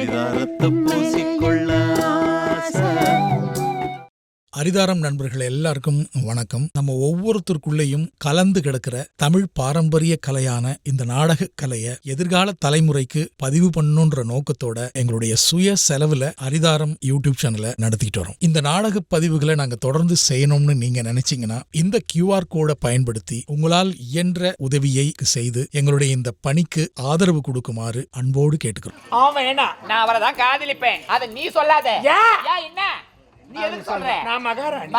அரிதாரத்தை பூசிக்கொள்ள ஆசை. அரிதாரம் நண்பர்கள் எல்லாருக்கும் வணக்கம். நம்ம ஒவ்வொருத்தருக்குள்ளேயும் கலந்து கிடக்கிற தமிழ் பாரம்பரிய கலையான இந்த நாடக கலையை எதிர்கால தலைமுறைக்கு பதிவு பண்ணணுன்ற நோக்கத்தோட எங்களுடைய சுய செலவுல அரிதாரம் யூடியூப் சேனலை நடத்திட்டு வரோம். இந்த நாடக பதிவுகளை நாங்க தொடர்ந்து செய்யணும்னு நீங்க நினைச்சீங்கன்னா இந்த QR கோடை பயன்படுத்தி உங்களால் இயன்ற உதவியை செய்து எங்களுடைய இந்த பணிக்கு ஆதரவு கொடுக்குமாறு அன்போடு கேட்டுக்கிறோம். நான் அவரைதான் காதலிப்பேன். அதை நீ சொல்லாத. என்ன நீ எதுக்கு சொல்ற? நான் மகாராணி.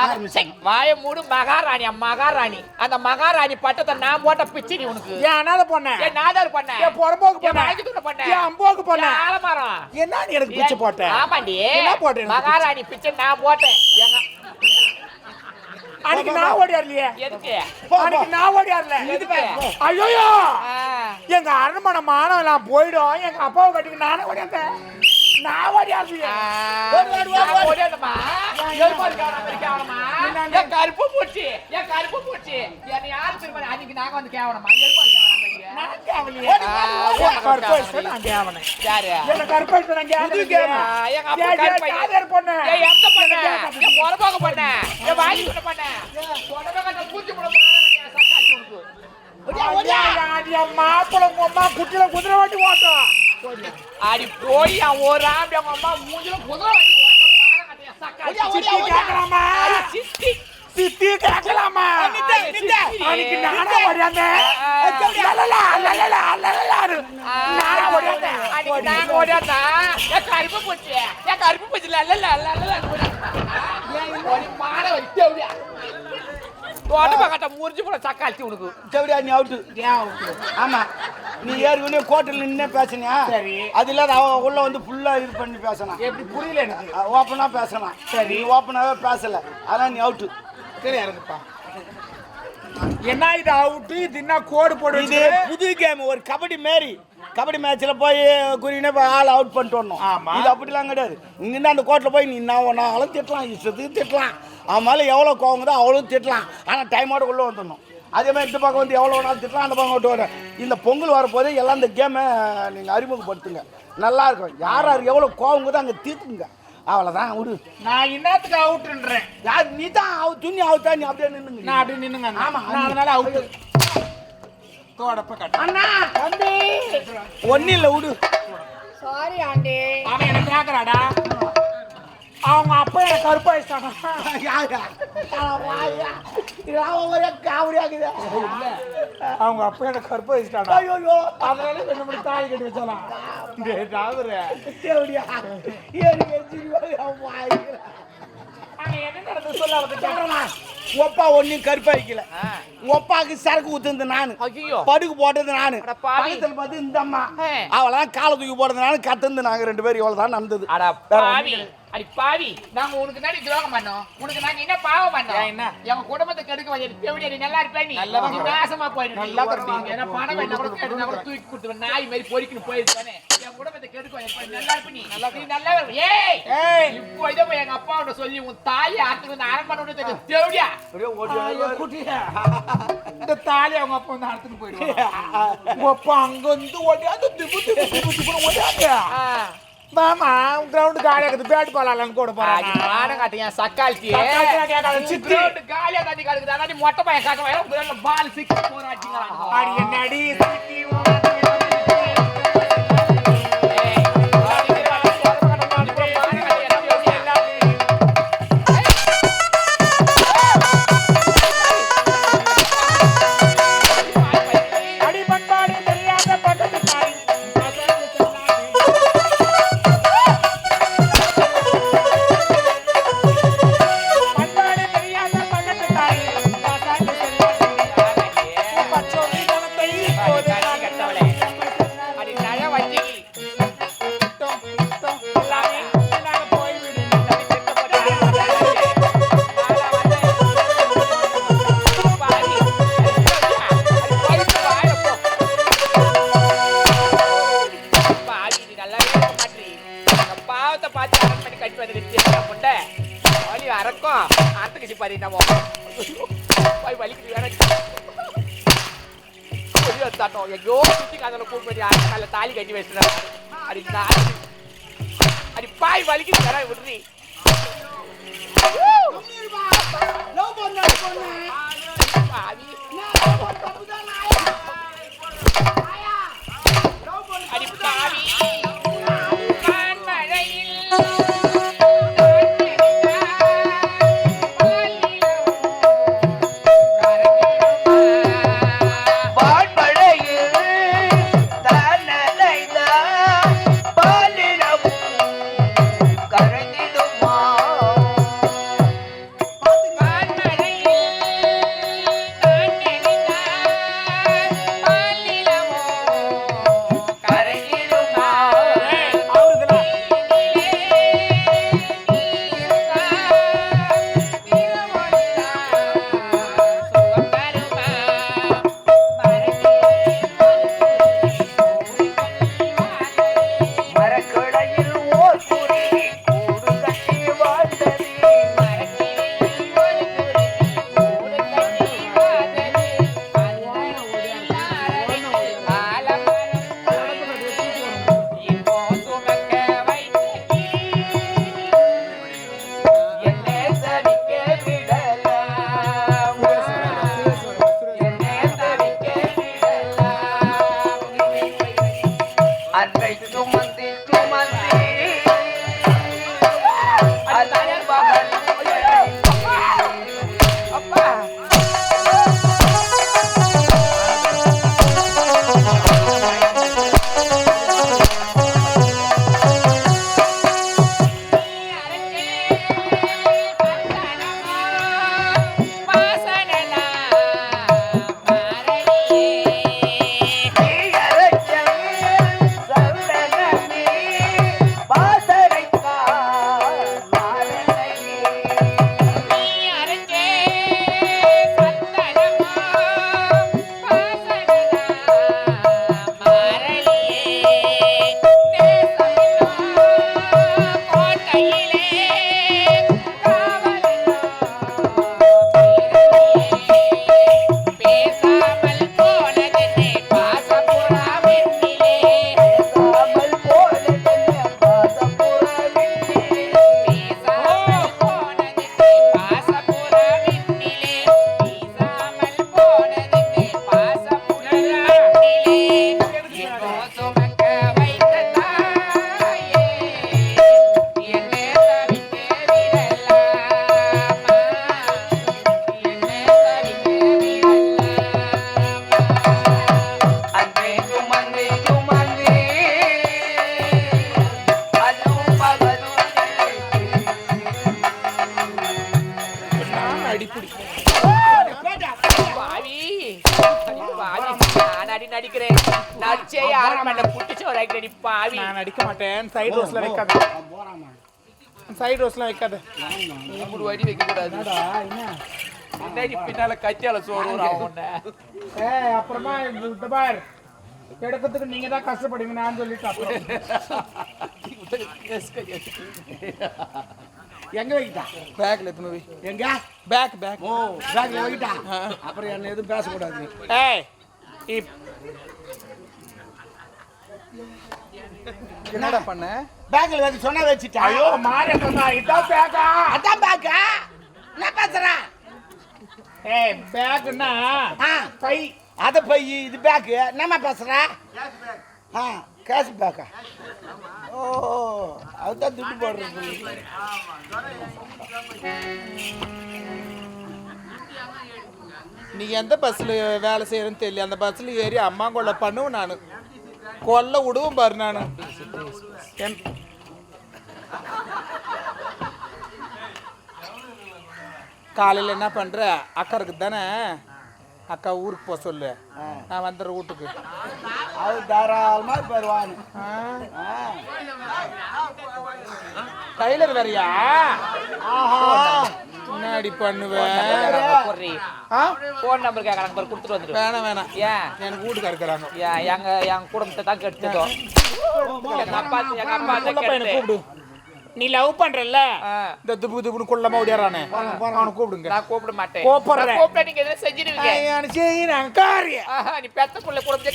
வாய மூடு. மகாராணி. அந்த மகாராணி பட்டத்தை நான் போட்ட பிச்சை நீ உனக்கு. ஏன் அனாதை பொண்ண? ஏன் நாதார் பொண்ண? ஏன் புறம்போக்கு பொண்ண? ஏன் வாங்கிட்டு பொண்ண? ஏன் அம்போக்கு பொண்ண? ஏன் ஆலமரம்? என்ன நீ எனக்கு பிச்சை போட்ட? ஆமாண்டி. என்ன போட்ட? மகாராணி பிச்சை நான் போட்டேன். அன்னைக்கு நான் ஓடியாரலையே. எதுக்கு? அன்னைக்கு நான் ஓடியாரல. எதுக்கு? ஐயோ எங்க அரண்மனை மானவெல்லாம் போயிடும். எங்க அப்பாவை கட்டிக்கு நானே ஓடியாந்தேன். நான் ஓடியாரலையே. ஓடியாதமா? என் கருப்பு பூச்சி. என்னை யாரு திரும்ப அன்னைக்கு நாங்க வந்து கேவனமா? நான் கேவலையே. கருப்பு நான் கேவனே. யாரு? என்ன கருப்பு நான் கேவனே. எங்க அப்பா கருப்பு யார் பொண்ணு? ஏய் எந்த பொண்ணு? ஏய் பொறம்போக பொண்ணு. ஏய் வாங்கி கொண்ட பொண்ணு. பொறம்போக பூச்சி முட மாறானே சக்காச்சி உனக்கு. ஓடியா மாப்பிள அம்மா குட்டில குதிரை வாட்டி ஓட்டும். அடி போய் ஒரு ஆம்பி அவங்க அம்மா மூஞ்சில குதிரை வாட்டி ஓட்டும் மாறானே சக்காச்சி. சித்தி கேக்கலாமா? சித்தி கேக்கலாமா? அன்னைக்கு நானே ஓடியாந்தேன். நானே ஓடியாந்தேன். அன்னைக்கு நாங்க ஓடியாந்தா. ஏன் கருப்பு பூச்சி ஒரு மாற வச்சேவுடியா. தோட்டமா கட்ட முறிஞ்சு போட சக்காச்சி உனக்கு. செவடியா நீ அவுட்டு. ஆமா நீ ஏற்கனவே கோட்டில் நின்னே பேசினியா? சரி. அது இல்லாத அவ உள்ள வந்து ஃபுல்லா இது பண்ணி பேசணும். எப்படி புரியல எனக்கு? ஓப்பனா பேசணும். சரி ஓப்பனாவே பேசல. அதான் நீ அவுட்டு. சரி இறங்குப்பா. என்ன இது அவுட்டு? இது என்ன கோடு போடு? இது புது கேம். ஒரு கபடி மாரி. கபடி மேட்ச்சில் போய் குறினே போய் ஆள் அவுட் பண்ணிட்டு வரணும். ஆமாம். இது அப்படிலாம் கிடையாது. இங்கிருந்து அந்த கோர்ட்டில் போய் நீ நான் திட்டலாம், இஷ்டத்துக்கு திட்டலாம். அவன் மேலே எவ்வளோ கோவங்குதோ அவ்வளோ திட்டலாம். ஆனால் டைமோடு உள்ளே வந்துடணும். அதே மாதிரி இந்த பக்கம் வந்து எவ்வளோ நாள் திட்டலாம், அந்த பக்கம் விட்டு வர. இந்த பொங்கல் வரப்போதே எல்லாம் இந்த கேமை நீங்கள் அறிமுகப்படுத்துங்க. நல்லாயிருக்கும். யார் யார் எவ்வளோ கோவங்குதோ அங்கே தீர்த்துங்க. அவ்வளோதான் விடு. நான் இன்னத்துக்கு அவுட்டுன்றேன். யார் நீ தான் துணி அவுட்டா நீ அப்படியே நின்னுங்க. நான் அப்படியே நின்னுங்க. ஆமாம் நான் அதனால அவுட்டு. அண்ணா தம்பி ஒன்னும் இல்லை விடு. Sorry aunty. அவன் எனக்கு கேட்கறாடா. அவங்க அப்பா எனக்கு கருப்பா இஷ்டானா? அவங்க அப்பா எனக்கு கருப்பா இஷ்டானா? ஐயோ அதனால ரெண்டு மணி தாலி கட்டி வச்சாலாம். என்ன நடந்து சொல்ல ஒப்பா ஒன்னும் கருப்பாய்க்கல. ஒப்பாக்கு சரக்கு ஊத்துறது நானு, படுக்கு போட்டது நானு, பக்கத்துல பார்த்து இந்த அம்மா அவளதான் காலை தூக்கி போடுறது நானு, கத்துந்து நாங்க ரெண்டு பேரும் இவ்வளவுதான் நடந்தது. அடி பாவி, நாங்க உனக்கு நடி துரோகம் பண்ணோம். உனக்கு நாங்க என்ன பாவம் பண்ணோம்? என்ன எங்க குடும்பத்தை கெடுக்க வச்சிருக்க? நீ நல்லா இருப்ப. நீ நாசமா போயிடு. நல்லா இருப்பீங்க. ஏன்னா பணம் வேணா கூட கேட்டு கூட தூக்கி கொடுத்து நாய் மாதிரி பொறிக்கணும் போயிருக்கானே. என் குடும்பத்தை கெடுக்க வச்சிருக்க. நல்லா இருப்ப. நீ நல்லா இருப்ப. ஏய் இப்போ இதை போய் எங்க அப்பாவோட சொல்லி உன் தாலி ஆத்துக்கு வந்து அரண்மனை தெரியும் தேவடியா குட்டியா. இந்த தாலி அவங்க அப்பா வந்து அறுத்துட்டு போயிடுவாங்க. அப்பா அங்க வந்து ஓடியாந்து ஓடியாங்க. மாமா கிரவுண்ட் காலியா இருக்குது. பேட் பாலாலன்னு கூட போறாங்க. நானும் காட்டியா சக்கால்ட்டி சித்தி காலியா காட்டி காட்டுது. அதாடி மொட்டை பையன் காட்டுவாங்க. பால் சிக்கி போராட்டிங்க. அடி என்னடி சிக்கி தாலி கட்டி வச்சுட்டாங்க. பாய் வலிக்குது தர விடுறி பாவி அடி பாவி நடிக்கிறேன் நடிச்சே யாரும் பண்ண புட்டிச்சு ஒரு அடி பாவி நான் நடிக்க மாட்டேன் சைடு ரோஸ்ல வைக்காத சைடு ரோஸ்ல வைக்காத மூணு வடி வைக்க கூடாது என்ன பின்னால கத்தியால சோறு உன்ன அப்புறமா இந்த பார் எடுக்கிறதுக்கு நீங்க தான் கஷ்டப்படுவீங்க நான் சொல்லிட்டு அப்புறம் எங்க வைக்கிட்டா பேக்ல எத்தனை வை எங்க பேக் ஓ பேக்ல வைக்கிட்டா அப்புறம் என்ன எதுவும் பேசக்கூடாது ஏய் என்னடா பண்ண பேக்ல வைக்க சொன்னா வச்சிட்டா ஐயோ மாரியப்பா இதான் பேக்கா அதான் பேக்கா என்ன பேசுற ஏய் பேக்னா பை அத பை இது பேக் என்னமா பேசுற கேஷ் பேக்கா ஓ அதுதான் துட்டு போடுறது நீ எந்த பஸ்ல வேலை செய்யறன்னு தெரியல அந்த பஸ்ல ஏறி அம்மா கொள்ள பண்ணுவேன் நான் கொல்ல விடுவோம் பாரு நான் காலையில் என்ன பண்ற அக்கா இருக்கு தானே அக்கா ஊருக்கு போக சொல்லு நான் வந்துடுறேன் வீட்டுக்கு அது தாராளமா வருவானு டைலர் வேறையா முன்னாடி பண்ணுவேன் போன் நம்பர் கேட்கறாங்க பாரு கொடுத்துட்டு வந்துட்டு வேணாம் ஏன் எனக்கு வீட்டுக்கு இருக்கிறாங்க என் குடும்பத்தை தான் கெடுத்துட்டோம் எங்க அப்பா பையனை கூப்பிடு நீ லவ் பண்றல்ல இந்த துபு துபுன்னு கொள்ளமா ஓடியாரானே அவனை கூப்பிடுங்க நான் கூப்பிட மாட்டேன் கூப்பிடுறேன் கூப்பிட நீங்க எதுவும் செஞ்சிருவீங்க செய்யறாங்க காரிய நீ பெத்த புள்ள குடும்பத்தை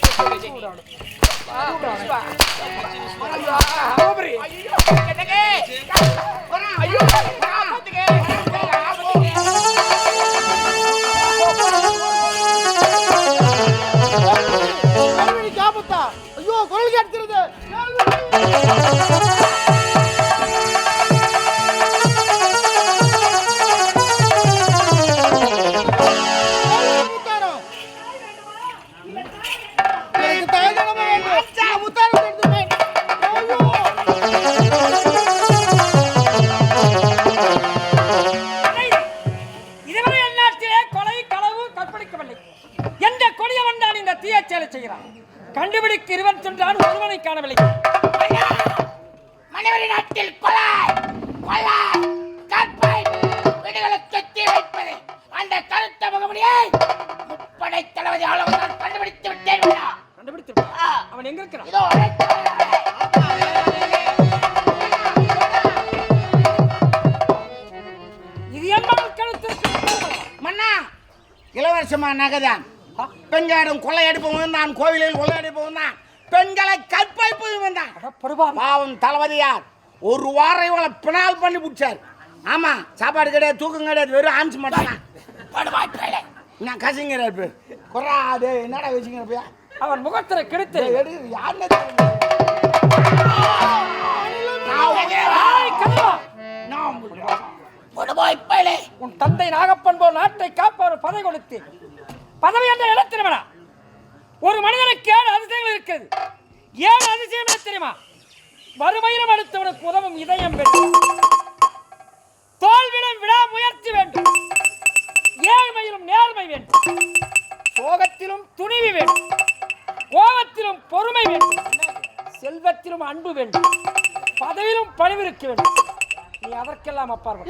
வருஷமா நகைதான். பெண்களிடம் கொள்ளையடிப்பவன் தான், கோவிலில் கொள்ளையடிப்பவன் தான், பெண்களை கற்பழிப்பவன் தான். பாவம் தளபதியார் ஒரு வாரம் இவளை பினால் பண்ணி பிடிச்சார். ஆமா, சாப்பாடு கிடையாது, தூக்கம் கிடையாது, வெறும் ஆன்ஸ் மாட்டானா. நான் கசிங்கிற பேர் குறாது என்னடா வச்சுங்கிற போய் அவன் முகத்திரை கெடுத்து உன் தந்தை நாகப்பன் போல் நாட்டை காப்பவர் பதவி கொடுத்து பதவி என்ற இடத்தினவனா? ஒரு மனிதனுக்கு 7 அதிசயங்கள் இருக்கிறது. 7 அதிசயம் என்ன தெரியுமா? வறுமையிலும் அடுத்தவனுக்கு உதவும் இதயம் வேண்டும், தோல்வியிலும் விடா முயற்சி வேண்டும், ஏழ்மையிலும் நேர்மை வேண்டும், சோகத்திலும் துணிவு வேண்டும், கோபத்திலும் பொறுமை வேண்டும், செல்வத்திலும் அன்பு வேண்டும், பதவியிலும் பணிவிருக்க வேண்டும். நீ அதற்கெல்லாம் அப்பாற்பட்ட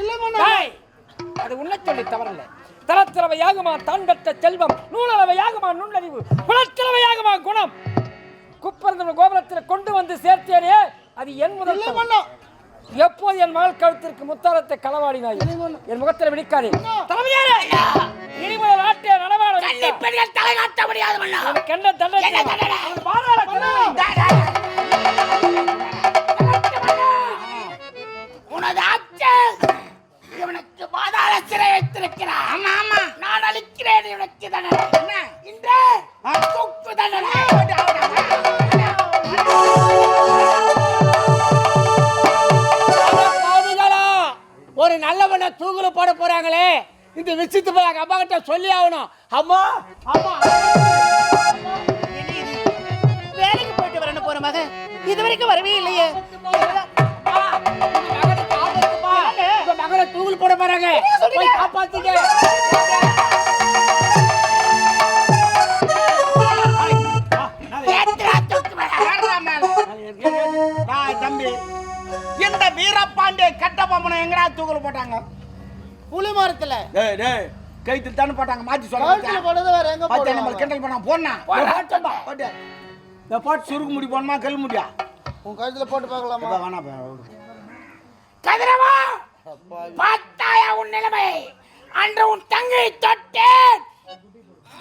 அது உன்னை சொல்லி தவறில்லை. தளத்திலவையாகுமா தான் பெற்ற செல்வம், நூலளவையாகுமா நுண்ணறிவு, குலத்திலவையாகுமா குணம். குப்பரந்த கோபுரத்தில் கொண்டு வந்து சேர்த்தேனே, அது என் முதல் பண்ணோம். எப்போது என் மகள் கழுத்திற்கு முத்தாரத்தை களவாடினாய், என் முகத்தில் விழிக்காதே. தலைமையாரே, இனிமுதல் நாட்டை நடமாட பெண்கள் தலை காட்ட முடியாது. கண்ட தண்டனை உனது ஆட்சியில் இவனுக்கு பாதாள சிறை வைத்திருக்கிறார். ஆமா ஆமா, நான் அளிக்கிறேன் இவனுக்கு தண்டனை. இன்று தூக்கு தண்டனை. ஒரு நல்லவனை தூக்குல போட போறாங்களே, இந்த விஷயத்தை போய் எங்க அம்மா கிட்ட சொல்லி ஆகணும். அம்மா அம்மா, வேலைக்கு போயிட்டு வரணும் போற மகன் இது வரைக்கும் வரவே இல்லையே. மகனை தூக்குல போட போறாங்க, போய் காப்பாத்துங்க. தம்பி, இந்த வீரபாண்டிய கட்ட பொம்மனை எங்கடா தூக்குல போட்டாங்க? புலி மரத்துல கைத்து தானே போட்டாங்க. மாத்தி சொல்ல கிண்டல் பண்ணா போனா போட்டு சுருக்கு முடி போனமா கல் முடியா உன் கழுத்துல போட்டு பார்க்கலாமா? வேணாம். கதிரவா, பார்த்தாயா உன் நிலைமை? அன்று உன் தங்கை தொட்டேன்,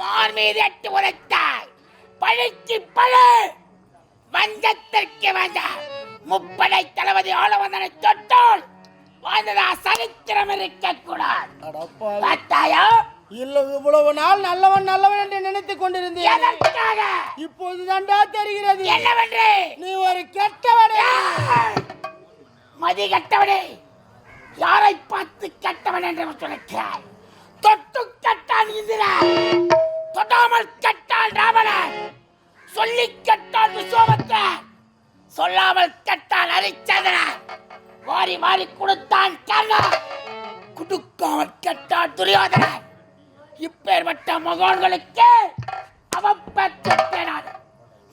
மார் மீது எட்டு உரைத்தாய். பழிக்கு பழு, வஞ்சத்திற்கு வந்த முப்படை தளபதி ஆளவந்தனை தொட்டால் வாழ்ந்ததா சரித்திரம் இருக்க கூடாது. பார்த்தாயா? இல்ல, இவ்வளவு நாள் நல்லவன் நல்லவன் என்று நினைத்துக் கொண்டிருந்தேன். எதற்காக? இப்போதுதான்டா தெரிகிறது என்னவென்று. நீ ஒரு கெட்டவனே. மதி கெட்டவனே, யாரை பார்த்து கெட்டவன் என்று சொல்கிறாய்? தொட்டு கெட்டான் இந்திரன், தொடாமல் கெட்டான் ராவணன், சொல்லி கெட்டான் விஸ்வாமித்திரன், சொல்லாமல் கெட்டான் ஹரிச்சந்திரன், வாரி வாரி கொடுத்தான் கர்ணன், குடுக்காமல் கெட்டான் துரியோதனன். இப்பேற்பட்ட மகான்களுக்கு அவன் பெற்றான்.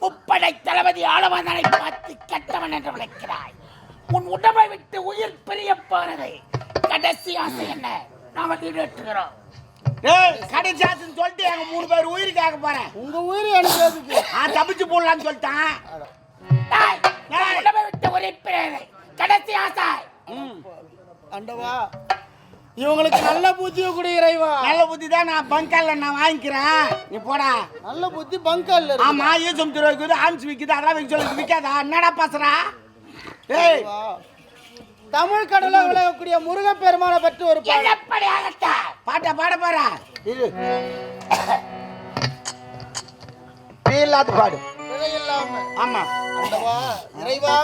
முப்படை தளபதி ஆளவந்தனை பார்த்து கெட்டவன் என்று விளக்கிறாய். உன் உடம்பை விட்டு உயிர் பிரிய போறது கடைசி ஆசை என்ன? நாம நிறைவேற்றுகிறோம். கடைசி ஆசைன்னு சொல்லிட்டு எங்க 3 பேர் உயிருக்காக போறேன். உங்க உயிர் எனக்கு தப்பிச்சு போடலான்னு சொல்லிட்டான். உடம்பை விட்டு உயிர் பிரியது கடைசி ஆசை. அண்டவா, இவங்களுக்கு நல்ல புத்தியை கூட இறைவா. நல்ல புத்தி தான் நான் பங்கால நான் வாங்கிக்கிறேன். நீ போடா. நல்ல புத்தி பங்கால. ஆமா, ஈசம் துறை விற்குது, ஆம்ஸ் விற்குது, அதெல்லாம் விற்க சொல்லி விற்காதா? என்னடா பேசுறா? ஏய், தமிழ் கடலை விளையக்கூடிய முருகப்பெருமானை பற்றி ஒரு பாட்டை பாட போற. இது இல்லாத பாடு. இல்லாம. ஆமா. அண்டவா, இறைவா,